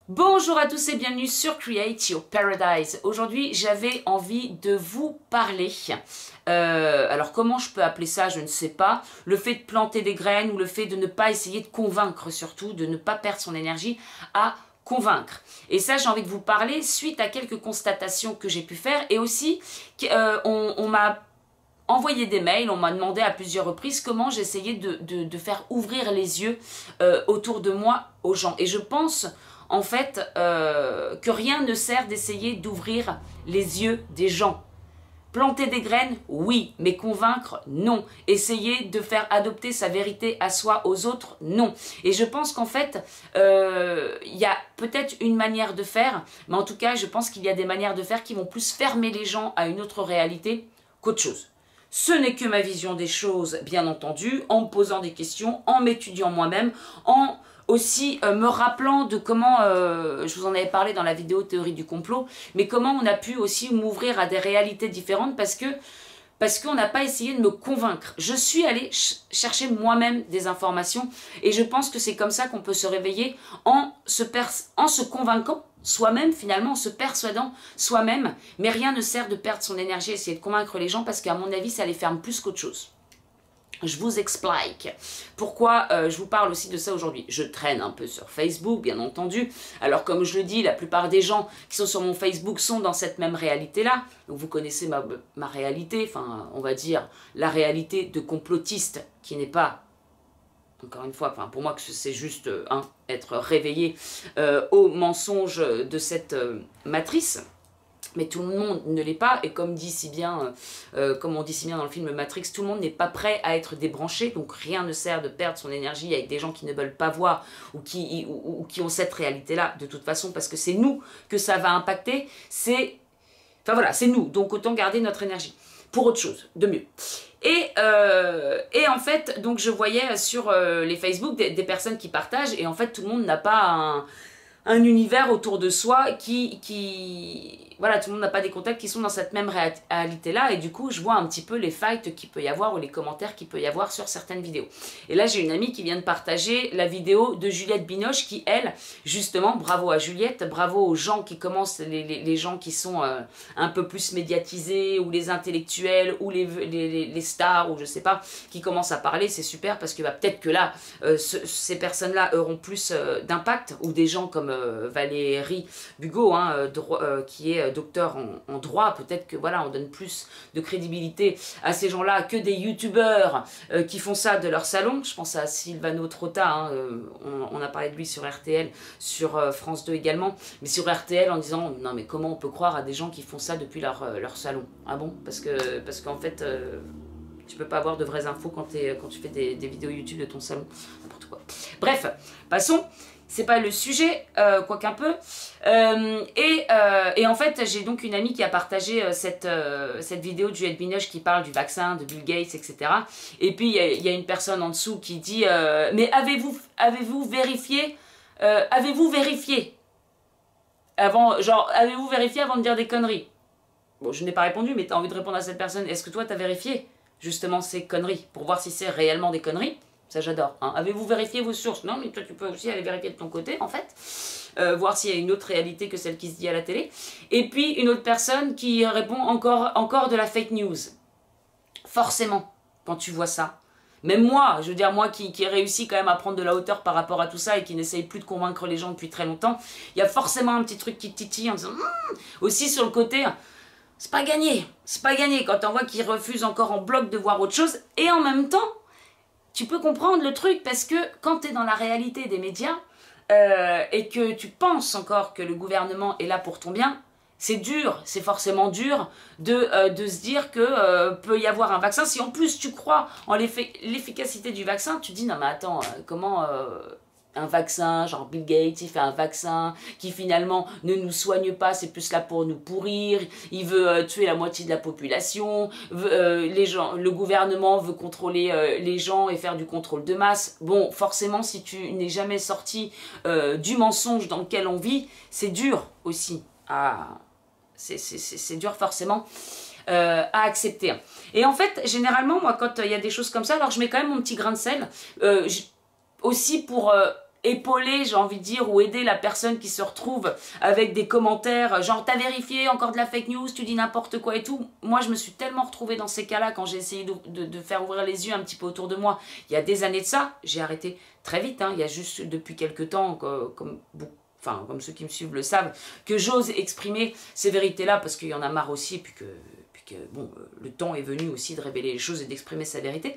Bonjour à tous et bienvenue sur Create Your Paradise. Aujourd'hui, j'avais envie de vous parler. Alors, comment je peux appeler ça, je ne sais pas. Le fait de planter des graines ou le fait de ne pas essayer de convaincre, surtout, de ne pas perdre son énergie à convaincre. Et ça, j'ai envie de vous parler suite à quelques constatations que j'ai pu faire. Et aussi, on m'a envoyé des mails, on m'a demandé à plusieurs reprises comment j'essayais de faire ouvrir les yeux autour de moi aux gens. Et je pense en fait que rien ne sert d'essayer d'ouvrir les yeux des gens. Planter des graines, oui, mais convaincre, non. Essayer de faire adopter sa vérité à soi, aux autres, non. Et je pense qu'en fait, il y a peut-être une manière de faire, mais en tout cas, je pense qu'il y a des manières de faire qui vont plus fermer les gens à une autre réalité qu'autre chose. Ce n'est que ma vision des choses, bien entendu, en me posant des questions, en m'étudiant moi-même, en aussi me rappelant de comment, je vous en avais parlé dans la vidéo théorie du complot, mais comment on a pu aussi m'ouvrir à des réalités différentes parce qu'on n'a pas essayé de me convaincre. Je suis allée chercher moi-même des informations et je pense que c'est comme ça qu'on peut se réveiller en se convainquant soi-même, finalement, en se persuadant soi-même, mais rien ne sert de perdre son énergie, essayer de convaincre les gens parce qu'à mon avis, ça les ferme plus qu'autre chose. Je vous explique pourquoi je vous parle aussi de ça aujourd'hui. Je traîne un peu sur Facebook, bien entendu. Alors comme je le dis, la plupart des gens qui sont sur mon Facebook sont dans cette même réalité-là. Donc vous connaissez ma réalité, enfin on va dire la réalité de complotiste qui n'est pas, encore une fois, enfin pour moi que c'est juste être réveillé au mensonge de cette matrice. Mais tout le monde ne l'est pas, et comme dit si bien, comme on dit si bien dans le film Matrix, tout le monde n'est pas prêt à être débranché, donc rien ne sert de perdre son énergie avec des gens qui ne veulent pas voir ou qui ont cette réalité-là de toute façon, parce que c'est nous que ça va impacter, enfin voilà, c'est nous, donc autant garder notre énergie pour autre chose, de mieux. Et en fait, donc je voyais sur les Facebook des personnes qui partagent, et en fait tout le monde n'a pas un univers autour de soi voilà, tout le monde n'a pas des contacts qui sont dans cette même réalité-là, et du coup, je vois un petit peu les fights qu'il peut y avoir, ou les commentaires qu'il peut y avoir sur certaines vidéos. Et là, j'ai une amie qui vient de partager la vidéo de Juliette Binoche, qui, elle, justement, bravo à Juliette, bravo aux gens qui commencent, les gens qui sont un peu plus médiatisés, ou les intellectuels, ou les stars, ou je sais pas, qui commencent à parler, c'est super, parce que peut-être que là, ces personnes-là auront plus d'impact, ou des gens comme Valérie Bugot, qui est docteur en droit, peut-être que voilà, on donne plus de crédibilité à ces gens-là que des youtubeurs qui font ça de leur salon. Je pense à Silvano Trotta, on a parlé de lui sur RTL, sur France 2 également, mais sur RTL en disant non mais comment on peut croire à des gens qui font ça depuis leur salon? Ah bon? Parce qu'en fait tu peux pas avoir de vraies infos quand tu fais des vidéos YouTube de ton salon, n'importe quoi. Bref, passons. C'est pas le sujet, quoique un peu. Et en fait, j'ai donc une amie qui a partagé cette vidéo de Juliette Binoche qui parle du vaccin, de Bill Gates, etc. Et puis, il y a une personne en dessous qui dit mais avez-vous vérifié avant, genre, avez-vous vérifié avant de dire des conneries? Bon, je n'ai pas répondu, mais tu as envie de répondre à cette personne. Est-ce que toi, tu as vérifié justement ces conneries pour voir si c'est réellement des conneries? Ça, j'adore. Hein. Avez-vous vérifié vos sources? Non, mais toi, tu peux aussi aller vérifier de ton côté, en fait. Voir s'il y a une autre réalité que celle qui se dit à la télé. Et puis, une autre personne qui répond encore de la fake news. Forcément, quand tu vois ça. Même moi, je veux dire, moi qui ai réussi quand même à prendre de la hauteur par rapport à tout ça et qui n'essaye plus de convaincre les gens depuis très longtemps, il y a forcément un petit truc qui titille en disant aussi sur le côté... C'est pas gagné. C'est pas gagné quand on voit qu'ils refusent encore en bloc de voir autre chose. Et en même temps... Tu peux comprendre le truc parce que quand tu es dans la réalité des médias et que tu penses encore que le gouvernement est là pour ton bien, c'est dur, c'est forcément dur de se dire que peut y avoir un vaccin. Si en plus tu crois en l'efficacité du vaccin, tu te dis non mais attends, comment... un vaccin, genre Bill Gates, il fait un vaccin qui finalement ne nous soigne pas, c'est plus là pour nous pourrir, il veut tuer la moitié de la population, le gouvernement veut contrôler les gens et faire du contrôle de masse. Bon, forcément, si tu n'es jamais sorti du mensonge dans lequel on vit, c'est dur aussi. C'est dur forcément à accepter. Et en fait, généralement, moi, quand il y a des choses comme ça, alors je mets quand même mon petit grain de sel, aussi pour épauler, j'ai envie de dire, ou aider la personne qui se retrouve avec des commentaires genre t'as vérifié, encore de la fake news, tu dis n'importe quoi et tout. Moi je me suis tellement retrouvée dans ces cas-là quand j'ai essayé de faire ouvrir les yeux un petit peu autour de moi. Il y a des années de ça, j'ai arrêté très vite, hein. Il y a juste depuis quelques temps, comme ceux qui me suivent le savent, que j'ose exprimer ces vérités-là parce qu'il y en a marre aussi et puis que bon, le temps est venu aussi de révéler les choses et d'exprimer sa vérité.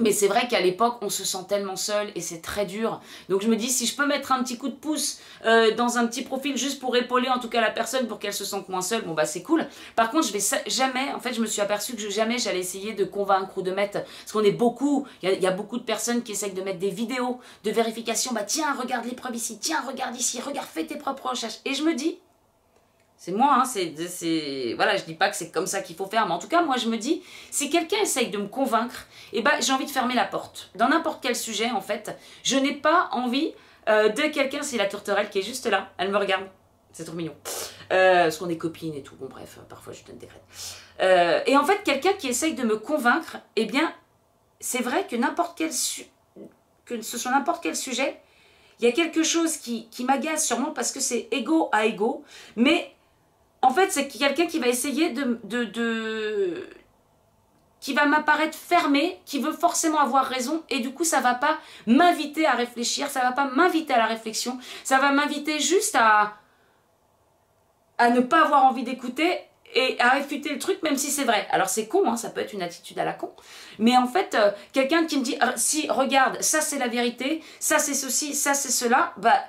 Mais c'est vrai qu'à l'époque, on se sent tellement seul et c'est très dur. Donc je me dis, si je peux mettre un petit coup de pouce dans un petit profil juste pour épauler en tout cas la personne pour qu'elle se sente moins seule, bon bah c'est cool. Par contre, je vais jamais, en fait je me suis aperçue que jamais j'allais essayer de convaincre ou de mettre, parce qu'on est beaucoup, il y a beaucoup de personnes qui essayent de mettre des vidéos de vérification, bah tiens, regarde les preuves ici, tiens, regarde ici, regarde, fais tes propres recherches. Et je me dis, c'est moi, hein, voilà, je dis pas que c'est comme ça qu'il faut faire, mais en tout cas, moi je me dis, si quelqu'un essaye de me convaincre, eh ben, j'ai envie de fermer la porte. Dans n'importe quel sujet, en fait, je n'ai pas envie de quelqu'un, c'est la tourterelle qui est juste là, elle me regarde, c'est trop mignon, parce qu'on est copines et tout, bon bref, parfois je donne des crêtes. Et en fait, quelqu'un qui essaye de me convaincre, eh bien, c'est vrai que que ce soit n'importe quel sujet, il y a quelque chose qui m'agace sûrement parce que c'est égo à égo, mais en fait, c'est quelqu'un qui va essayer qui va m'apparaître fermé, qui veut forcément avoir raison, et du coup, ça va pas m'inviter à réfléchir, ça va pas m'inviter à la réflexion, ça va m'inviter juste à ne pas avoir envie d'écouter et à réfuter le truc, même si c'est vrai. Alors c'est con, hein, ça peut être une attitude à la con, mais en fait, quelqu'un qui me dit, si, regarde, ça c'est la vérité, ça c'est ceci, ça c'est cela, bah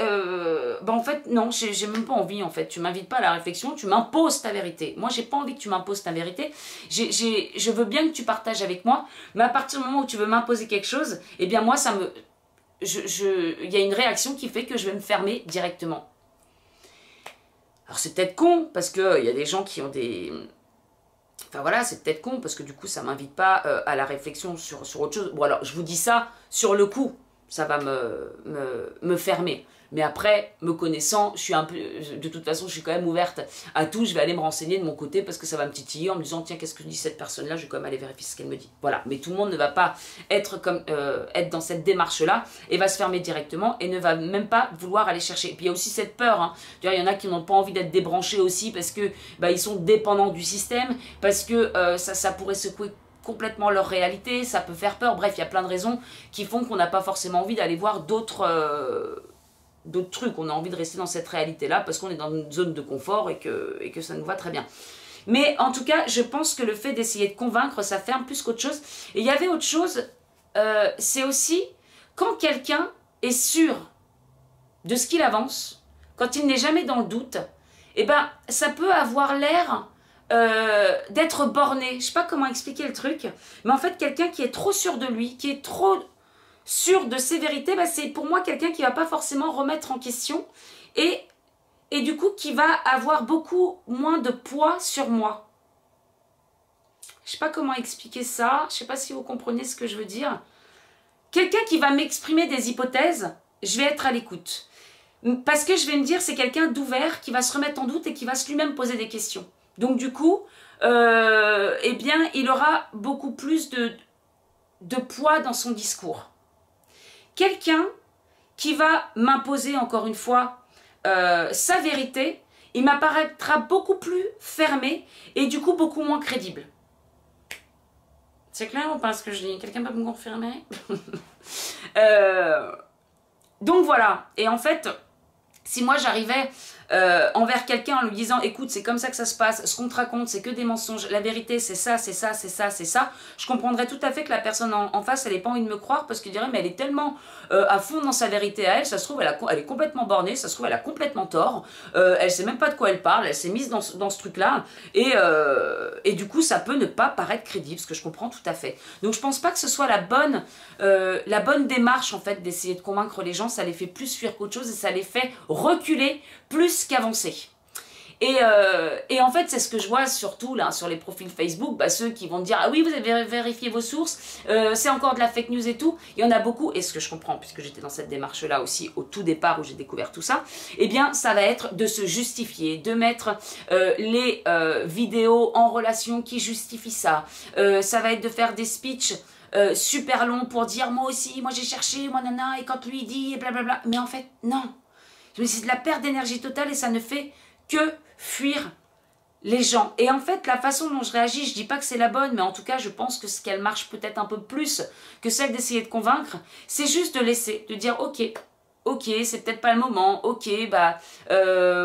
en fait, non, j'ai même pas envie, en fait, tu m'invites pas à la réflexion, tu m'imposes ta vérité. Moi, j'ai pas envie que tu m'imposes ta vérité, je veux bien que tu partages avec moi, mais à partir du moment où tu veux m'imposer quelque chose, eh bien moi, il y a une réaction qui fait que je vais me fermer directement. Alors c'est peut-être con, parce qu'il y a des gens qui ont des... Enfin voilà, c'est peut-être con, parce que du coup, ça ne m'invite pas à la réflexion sur autre chose. Bon alors, je vous dis ça, sur le coup, ça va me fermer. Mais après, me connaissant, je suis un peu, de toute façon, je suis quand même ouverte à tout. Je vais aller me renseigner de mon côté parce que ça va me titiller en me disant, tiens, qu'est-ce que dit cette personne-là? Je vais quand même aller vérifier ce qu'elle me dit. Voilà. Mais tout le monde ne va pas être dans cette démarche-là et va se fermer directement et ne va même pas vouloir aller chercher. Et puis il y a aussi cette peur. Hein. Il y en a qui n'ont pas envie d'être débranchés aussi parce que ils sont dépendants du système, parce que ça pourrait secouer complètement leur réalité, ça peut faire peur. Bref, il y a plein de raisons qui font qu'on n'a pas forcément envie d'aller voir d'autres trucs, on a envie de rester dans cette réalité-là parce qu'on est dans une zone de confort et que ça nous va très bien. Mais en tout cas, je pense que le fait d'essayer de convaincre, ça ferme plus qu'autre chose. Et il y avait autre chose, c'est aussi quand quelqu'un est sûr de ce qu'il avance, quand il n'est jamais dans le doute, eh ben, ça peut avoir l'air d'être borné. Je ne sais pas comment expliquer le truc, mais en fait, quelqu'un qui est trop sûr de lui, qui est trop sûr de ses vérités, c'est pour moi quelqu'un qui ne va pas forcément remettre en question et du coup qui va avoir beaucoup moins de poids sur moi. Je ne sais pas comment expliquer ça, je ne sais pas si vous comprenez ce que je veux dire. Quelqu'un qui va m'exprimer des hypothèses, je vais être à l'écoute. Parce que je vais me dire, c'est quelqu'un d'ouvert qui va se remettre en doute et qui va lui-même poser des questions. Donc du coup, eh bien, il aura beaucoup plus de poids dans son discours. Quelqu'un qui va m'imposer, encore une fois, sa vérité, il m'apparaîtra beaucoup plus fermé et du coup beaucoup moins crédible. C'est clair ou pas ce que je dis? Quelqu'un peut me confirmer? Donc voilà, et en fait, si moi j'arrivais envers quelqu'un en lui disant écoute, c'est comme ça que ça se passe, ce qu'on te raconte c'est que des mensonges, la vérité c'est ça, c'est ça, c'est ça, c'est ça, je comprendrais tout à fait que la personne en face elle n'ait pas envie de me croire parce qu'elle dirait mais elle est tellement à fond dans sa vérité à elle, ça se trouve elle est complètement bornée, ça se trouve elle a complètement tort, elle sait même pas de quoi elle parle, elle s'est mise dans ce truc là et du coup ça peut ne pas paraître crédible, ce que je comprends tout à fait. Donc je pense pas que ce soit la bonne démarche en fait d'essayer de convaincre les gens, ça les fait plus fuir qu'autre chose et ça les fait reculer plus qu'avancer. Et en fait, c'est ce que je vois surtout là sur les profils Facebook, ceux qui vont dire ah oui, vous avez vérifié vos sources, c'est encore de la fake news et tout. Il y en a beaucoup, et ce que je comprends, puisque j'étais dans cette démarche-là aussi au tout départ où j'ai découvert tout ça, eh bien, ça va être de se justifier, de mettre les vidéos en relation qui justifient ça. Ça va être de faire des speeches super long pour dire moi aussi, moi j'ai cherché, moi nana, et quand lui dit, et blablabla. Mais en fait, non. C'est de la perte d'énergie totale et ça ne fait que fuir les gens. Et en fait, la façon dont je réagis, je dis pas que c'est la bonne, mais en tout cas, je pense que ce qu'elle marche peut-être un peu plus que celle d'essayer de convaincre, c'est juste de laisser, de dire ok, ok, c'est peut-être pas le moment, ok, bah,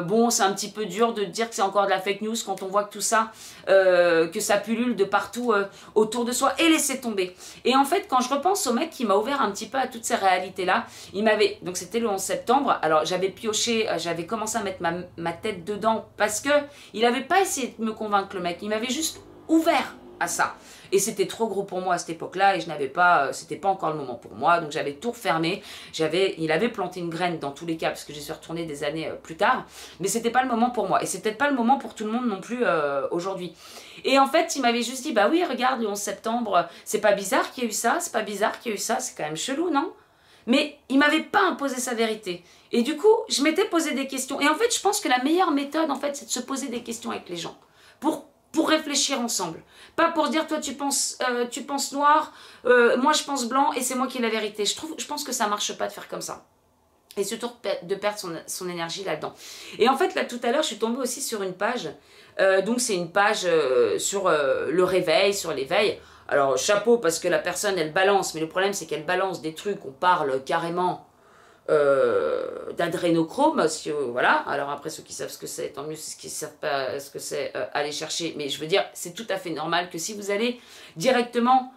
bon, c'est un petit peu dur de dire que c'est encore de la fake news quand on voit que tout ça, que ça pullule de partout autour de soi, et laisser tomber. Et en fait, quand je repense au mec qui m'a ouvert un petit peu à toutes ces réalités-là, il m'avait, donc c'était le 11 septembre, alors j'avais pioché, j'avais commencé à mettre ma tête dedans, parce que il avait pas essayé de me convaincre le mec, il m'avait juste ouvert à ça. Et c'était trop gros pour moi à cette époque-là et je n'avais pas, c'était pas encore le moment pour moi. Donc j'avais tout refermé. Il avait planté une graine dans tous les cas parce que j'y suis retournée des années plus tard. Mais c'était pas le moment pour moi. Et c'est peut-être pas le moment pour tout le monde non plus aujourd'hui. Et en fait, il m'avait juste dit, bah oui, regarde, le 11 septembre, c'est pas bizarre qu'il y ait eu ça, c'est pas bizarre qu'il y ait eu ça, c'est quand même chelou, non? Mais il m'avait pas imposé sa vérité. Et du coup, je m'étais posé des questions. Et en fait, je pense que la meilleure méthode, en fait, c'est de se poser des questions avec les gens. Pour réfléchir ensemble. Pas pour dire, toi tu penses noir, moi je pense blanc et c'est moi qui ai la vérité. Je pense que ça marche pas de faire comme ça. Et surtout de perdre son énergie là-dedans. Et en fait, là tout à l'heure, je suis tombée aussi sur une page. Donc c'est une page sur le réveil, sur l'éveil. Alors chapeau parce que la personne elle balance, mais le problème c'est qu'elle balance des trucs, on parle carrément d'adrénochrome, voilà. Alors après ceux qui savent ce que c'est, tant mieux, ceux qui ne savent pas ce que c'est, aller chercher. Mais je veux dire, c'est tout à fait normal que si vous allez directement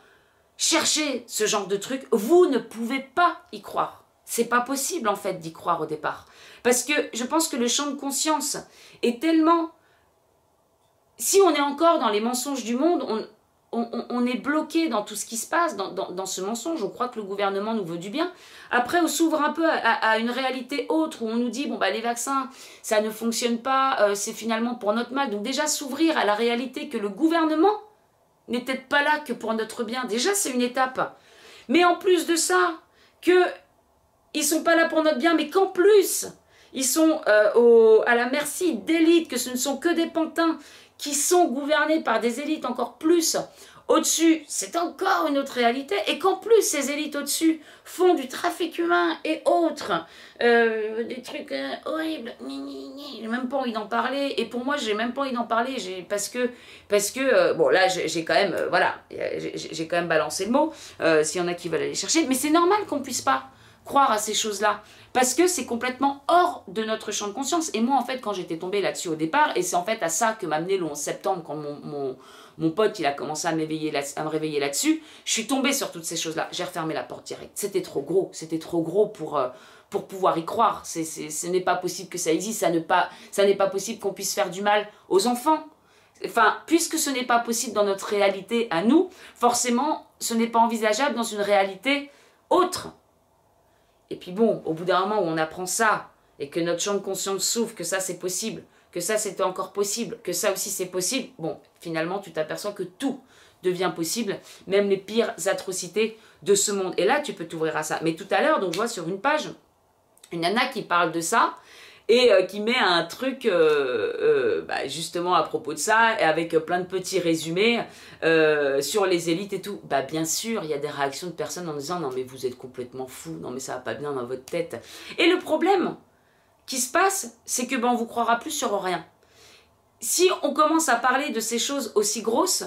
chercher ce genre de truc, vous ne pouvez pas y croire. C'est pas possible en fait d'y croire au départ. Parce que je pense que le champ de conscience est tellement... Si on est encore dans les mensonges du monde, on est bloqué dans tout ce qui se passe, dans ce mensonge. On croit que le gouvernement nous veut du bien. Après, on s'ouvre un peu à une réalité autre où on nous dit, bon, bah, les vaccins, ça ne fonctionne pas, c'est finalement pour notre mal. Donc déjà, s'ouvrir à la réalité que le gouvernement n'est peut-être pas là que pour notre bien. Déjà, c'est une étape. Mais en plus de ça, qu'ils ne sont pas là pour notre bien, mais qu'en plus, ils sont à la merci d'élites, que ce ne sont que des pantins qui sont gouvernés par des élites encore plus au-dessus, c'est encore une autre réalité, et qu'en plus ces élites au-dessus font du trafic humain et autres, des trucs horribles, j'ai même pas envie d'en parler, et pour moi j'ai même pas envie d'en parler, parce que bon là j'ai quand même, voilà, j'ai quand même balancé le mot, s'il y en a qui veulent aller chercher, mais c'est normal qu'on puisse pas croire à ces choses-là, parce que c'est complètement hors de notre champ de conscience. Et moi, en fait, quand j'étais tombée là-dessus au départ, et c'est en fait à ça que m'a amené le 11 septembre, quand mon pote, il a commencé à me réveiller là-dessus, je suis tombée sur toutes ces choses-là. J'ai refermé la porte direct. C'était trop gros pour pouvoir y croire. Ce n'est pas possible que ça existe, ça n'est pas possible qu'on puisse faire du mal aux enfants. Enfin, puisque ce n'est pas possible dans notre réalité à nous, forcément, ce n'est pas envisageable dans une réalité autre. Et puis bon, au bout d'un moment où on apprend ça, et que notre champ de conscience s'ouvre, que ça c'est possible, que ça c'est encore possible, que ça aussi c'est possible, bon, finalement tu t'aperçois que tout devient possible, même les pires atrocités de ce monde. Et là, tu peux t'ouvrir à ça. Mais tout à l'heure, donc je vois sur une page, une nana qui parle de ça, et qui met un truc bah, justement à propos de ça, et avec plein de petits résumés sur les élites et tout. Bah bien sûr, il y a des réactions de personnes en disant « Non mais vous êtes complètement fou, non mais ça va pas bien dans votre tête ». Et le problème qui se passe, c'est que ben, on vous croira plus sur rien. Si on commence à parler de ces choses aussi grosses,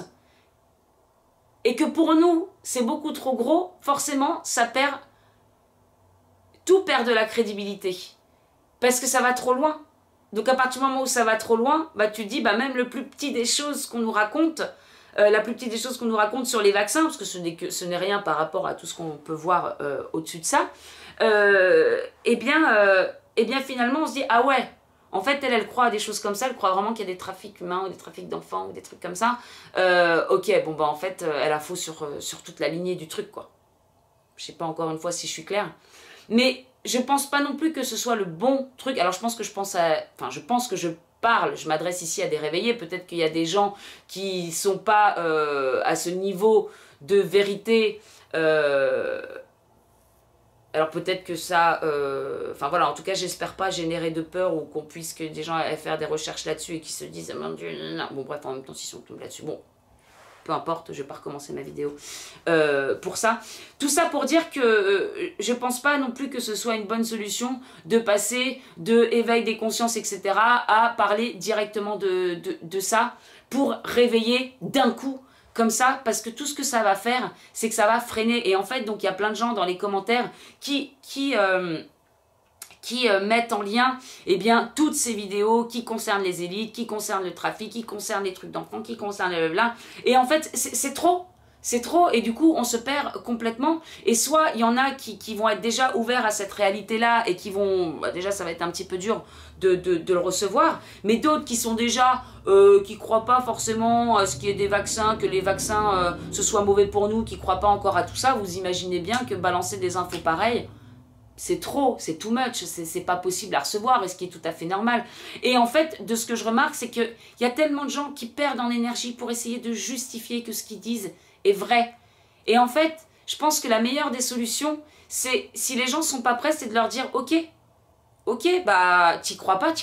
et que pour nous, c'est beaucoup trop gros, forcément, tout perd de la crédibilité. Parce que ça va trop loin. Donc à partir du moment où ça va trop loin, bah tu dis, bah même le plus petit des choses qu'on nous raconte, la plus petite des choses qu'on nous raconte sur les vaccins, parce que ce n'est rien par rapport à tout ce qu'on peut voir au-dessus de ça, eh bien finalement on se dit, ah ouais, en fait elle croit à des choses comme ça, elle croit vraiment qu'il y a des trafics humains ou des trafics d'enfants ou des trucs comme ça. Ok, bon bah en fait elle a faux sur toute la lignée du truc quoi. Je sais pas encore une fois si je suis claire. Mais je pense pas non plus que ce soit le bon truc. Alors je pense que je parle, je m'adresse ici à des réveillés. Peut-être qu'il y a des gens qui sont pas à ce niveau de vérité. Alors peut-être que ça... Enfin voilà, en tout cas j'espère pas générer de peur ou qu'on puisse que des gens aillent faire des recherches là-dessus et qui se disent « Mon Dieu, non, non. » Bon bref, en même temps s'ils sont tombés là-dessus, bon. peu importe, je vais pas recommencer ma vidéo pour ça. Tout ça pour dire que je pense pas non plus que ce soit une bonne solution de passer de éveil des consciences, etc. à parler directement de ça pour réveiller d'un coup comme ça, parce que tout ce que ça va faire, c'est que ça va freiner. Et en fait, donc il y a plein de gens dans les commentaires qui mettent en lien eh bien, toutes ces vidéos qui concernent les élites, qui concernent le trafic, qui concernent les trucs d'enfants, qui concernent le blabla. Et en fait, c'est trop. C'est trop et du coup on se perd complètement et soit il y en a qui vont être déjà ouverts à cette réalité-là et qui vont, bah déjà ça va être un petit peu dur de le recevoir, mais d'autres qui sont déjà, qui croient pas forcément à ce qu'il y ait des vaccins, que les vaccins ce soit mauvais pour nous, qui croient pas encore à tout ça, vous imaginez bien que balancer des infos pareilles, c'est trop, c'est too much, c'est pas possible à recevoir, et ce qui est tout à fait normal. Et en fait, de ce que je remarque, c'est qu'il y a tellement de gens qui perdent en énergie pour essayer de justifier que ce qu'ils disent est vrai. Et en fait, je pense que la meilleure des solutions, c'est, si les gens sont pas prêts, c'est de leur dire, ok, bah, t'y crois pas,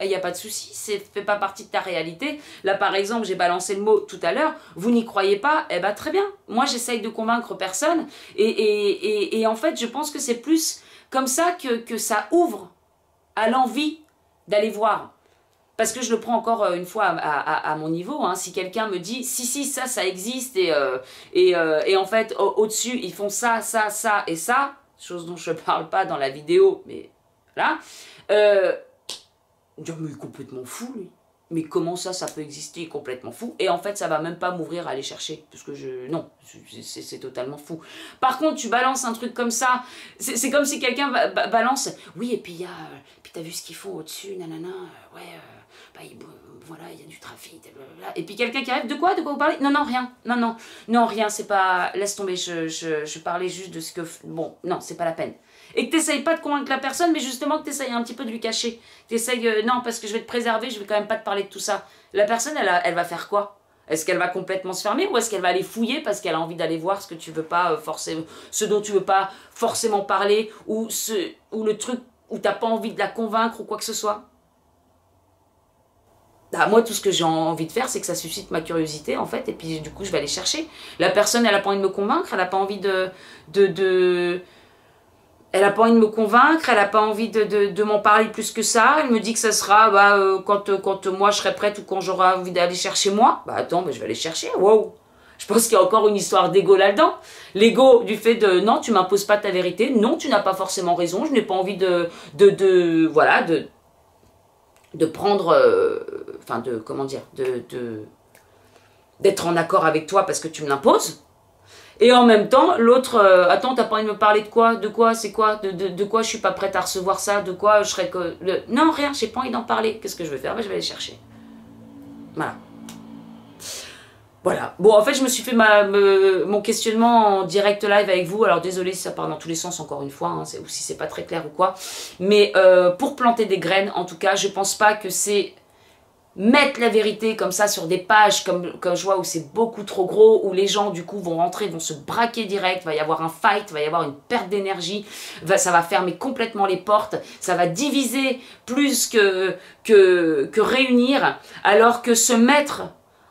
il n'y a pas de souci, ça fait pas partie de ta réalité. Là, par exemple, j'ai balancé le mot tout à l'heure, vous n'y croyez pas, eh ben très bien. Moi, j'essaye de convaincre personne, et en fait, je pense que c'est plus comme ça que ça ouvre à l'envie d'aller voir. Parce que je le prends encore une fois à mon niveau, hein. Si quelqu'un me dit, si, ça existe, et en fait, au-dessus, ils font ça, et ça, chose dont je ne parle pas dans la vidéo, mais là, dire, mais il est complètement fou, lui. Mais comment ça peut exister, il est complètement fou. Et en fait, ça va même pas m'ouvrir à aller chercher. Parce que non, c'est totalement fou. Par contre, tu balances un truc comme ça, c'est comme si quelqu'un balance, oui, et puis il y a, puis t'as vu ce qu'ils font au-dessus, nanana, ouais, bah, voilà, il y a du trafic, blablabla. Et puis quelqu'un qui arrive, de quoi vous parlez? Non, rien, non, rien, c'est pas, laisse tomber, je parlais juste de ce que, bon, non, c'est pas la peine. Et que tu n'essayes pas de convaincre la personne, mais justement que tu essayes un petit peu de lui cacher. Tu essayes, non, parce que je vais te préserver, je vais quand même pas te parler de tout ça. La personne, elle va faire quoi? Est-ce qu'elle va complètement se fermer ou est-ce qu'elle va aller fouiller parce qu'elle a envie d'aller voir ce que tu veux pas forcément, ce dont tu veux pas forcément parler ou le truc où tu n'as pas envie de la convaincre ou quoi que ce soit? Bah, moi, tout ce que j'ai envie de faire, c'est que ça suscite ma curiosité, en fait, et puis du coup, je vais aller chercher. La personne, elle n'a pas envie de me convaincre, elle n'a pas envie elle n'a pas envie de me convaincre, elle n'a pas envie de m'en parler plus que ça. Elle me dit que ça sera quand moi je serai prête ou quand j'aurai envie d'aller chercher moi. Bah attends, je vais aller chercher, wow. Je pense qu'il y a encore une histoire d'ego là-dedans. L'ego du fait de non, tu m'imposes pas ta vérité, non, tu n'as pas forcément raison, je n'ai pas envie de prendre, comment dire, d'être en accord avec toi parce que tu me l'imposes. Et en même temps, l'autre, attends, t'as pas envie de me parler de quoi? De quoi? C'est quoi? De quoi je suis pas prête à recevoir ça? De quoi je serais que... Non, rien, j'ai pas envie d'en parler. Qu'est-ce que je vais faire? Ben, je vais aller chercher. Voilà. Voilà. Bon, en fait, je me suis fait mon questionnement en direct live avec vous. Alors, désolé si ça part dans tous les sens, encore une fois, hein, ou si c'est pas très clair ou quoi. Mais pour planter des graines, en tout cas, je pense pas que c'est... mettre la vérité comme ça sur des pages comme je vois où c'est beaucoup trop gros, où les gens du coup vont rentrer, vont se braquer direct, va y avoir un fight, va y avoir une perte d'énergie, ça va fermer complètement les portes, ça va diviser plus que réunir, alors que se mettre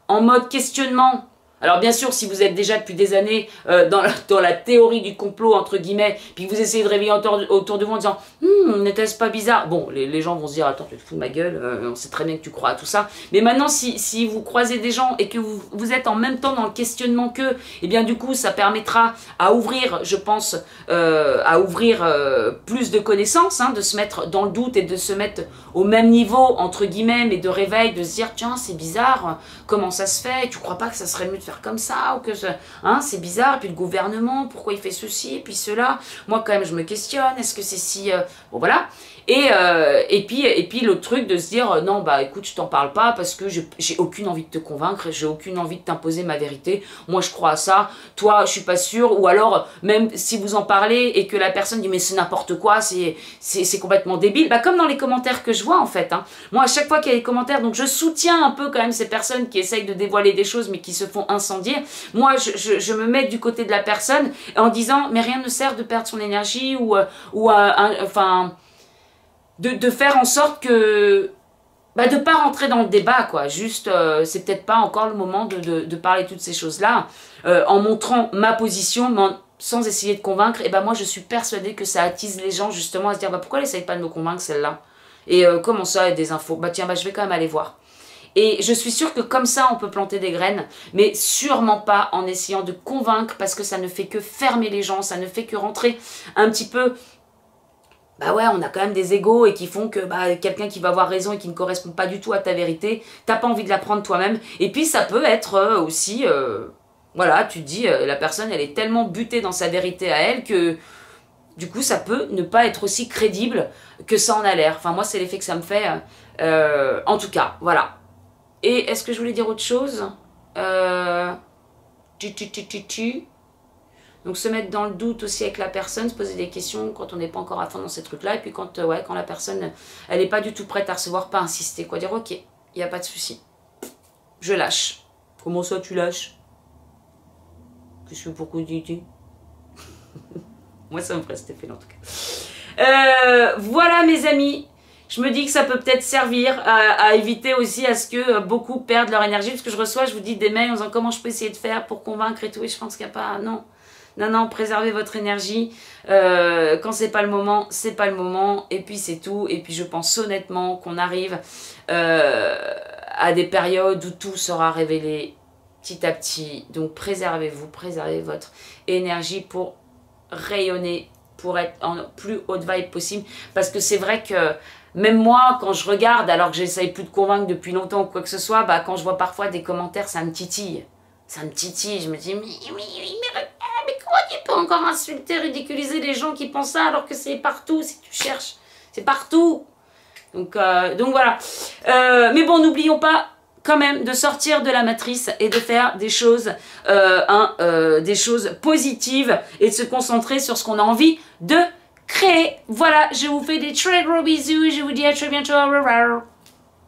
en mode questionnement. Alors bien sûr, si vous êtes déjà depuis des années dans la théorie du complot, entre guillemets, puis que vous essayez de réveiller autour de vous en disant « n'était-ce pas bizarre ?» Bon, les gens vont se dire « Attends, tu te fous de ma gueule, on sait très bien que tu crois à tout ça. » Mais maintenant, si vous croisez des gens et que vous êtes en même temps dans le questionnement qu'eux, eh bien du coup, ça permettra à ouvrir, je pense, plus de connaissances, hein, de se mettre dans le doute et de se mettre au même niveau, entre guillemets, mais de réveil, de se dire « Tiens, c'est bizarre, comment ça se fait? Tu crois pas que ça serait mieux de faire comme ça, ou que c'est bizarre, et puis le gouvernement, pourquoi il fait ceci, et puis cela, moi quand même je me questionne, est-ce que c'est si... Bon voilà, et puis l'autre truc de se dire, non bah écoute, je t'en parle pas parce que j'ai aucune envie de te convaincre, j'ai aucune envie de t'imposer ma vérité, moi je crois à ça, toi je suis pas sûre, ou alors même si vous en parlez et que la personne dit mais c'est n'importe quoi, c'est complètement débile, bah comme dans les commentaires que je vois en fait, hein. Moi à chaque fois qu'il y a des commentaires, donc je soutiens un peu quand même ces personnes qui essayent de dévoiler des choses mais qui se font incendier, moi je me mets du côté de la personne en disant mais rien ne sert de perdre son énergie ou enfin de faire en sorte que bah, de pas rentrer dans le débat, quoi. Juste, c'est peut-être pas encore le moment de parler de toutes ces choses-là, en montrant ma position, sans essayer de convaincre. Et ben moi, je suis persuadée que ça attise les gens, justement, à se dire, bah, pourquoi elle essaye pas de me convaincre, celle-là? Et comment ça, il y a des infos? Bah tiens, bah, je vais quand même aller voir. Et je suis sûre que comme ça, on peut planter des graines, mais sûrement pas en essayant de convaincre, parce que ça ne fait que fermer les gens, ça ne fait que rentrer un petit peu... Bah ouais, on a quand même des égos et qui font que bah, quelqu'un qui va avoir raison et qui ne correspond pas du tout à ta vérité, t'as pas envie de la prendre toi-même. Et puis ça peut être aussi, voilà, tu te dis, la personne elle est tellement butée dans sa vérité à elle que du coup ça peut ne pas être aussi crédible que ça en a l'air. Enfin moi c'est l'effet que ça me fait, en tout cas, voilà. Et est-ce que je voulais dire autre chose Donc se mettre dans le doute aussi avec la personne, se poser des questions quand on n'est pas encore à fond dans ces trucs-là. Et puis quand, ouais, quand la personne, elle n'est pas du tout prête à recevoir, pas insister, quoi. Dire ok, il n'y a pas de souci. Je lâche. Comment ça tu lâches? Qu'est-ce que pourquoi dis-tu? Moi ça me ferait cet effet en tout cas. Voilà mes amis. Je me dis que ça peut peut-être servir à éviter aussi à ce que beaucoup perdent leur énergie. Parce que je reçois, je vous dis, des mails en disant comment je peux essayer de faire pour convaincre et tout. Et je pense qu'il n'y a pas... Non. Non, non, préservez votre énergie. Quand c'est pas le moment, c'est pas le moment. Et puis c'est tout. Et puis je pense honnêtement qu'on arrive à des périodes où tout sera révélé petit à petit. Donc préservez-vous, préservez votre énergie pour rayonner, pour être en plus haute vibe possible. Parce que c'est vrai que même moi, quand je regarde, alors que j'essaye plus de convaincre depuis longtemps ou quoi que ce soit, bah, quand je vois parfois des commentaires, ça me titille. Ça me titille. Je me dis, mais comment tu peux encore insulter, ridiculiser les gens qui pensent ça alors que c'est partout, si tu cherches. C'est partout. Donc voilà. Mais bon, n'oublions pas quand même de sortir de la matrice et de faire des choses, des choses positives et de se concentrer sur ce qu'on a envie de créer. Voilà, je vous fais des très gros bisous. Je vous dis à très bientôt. Au revoir.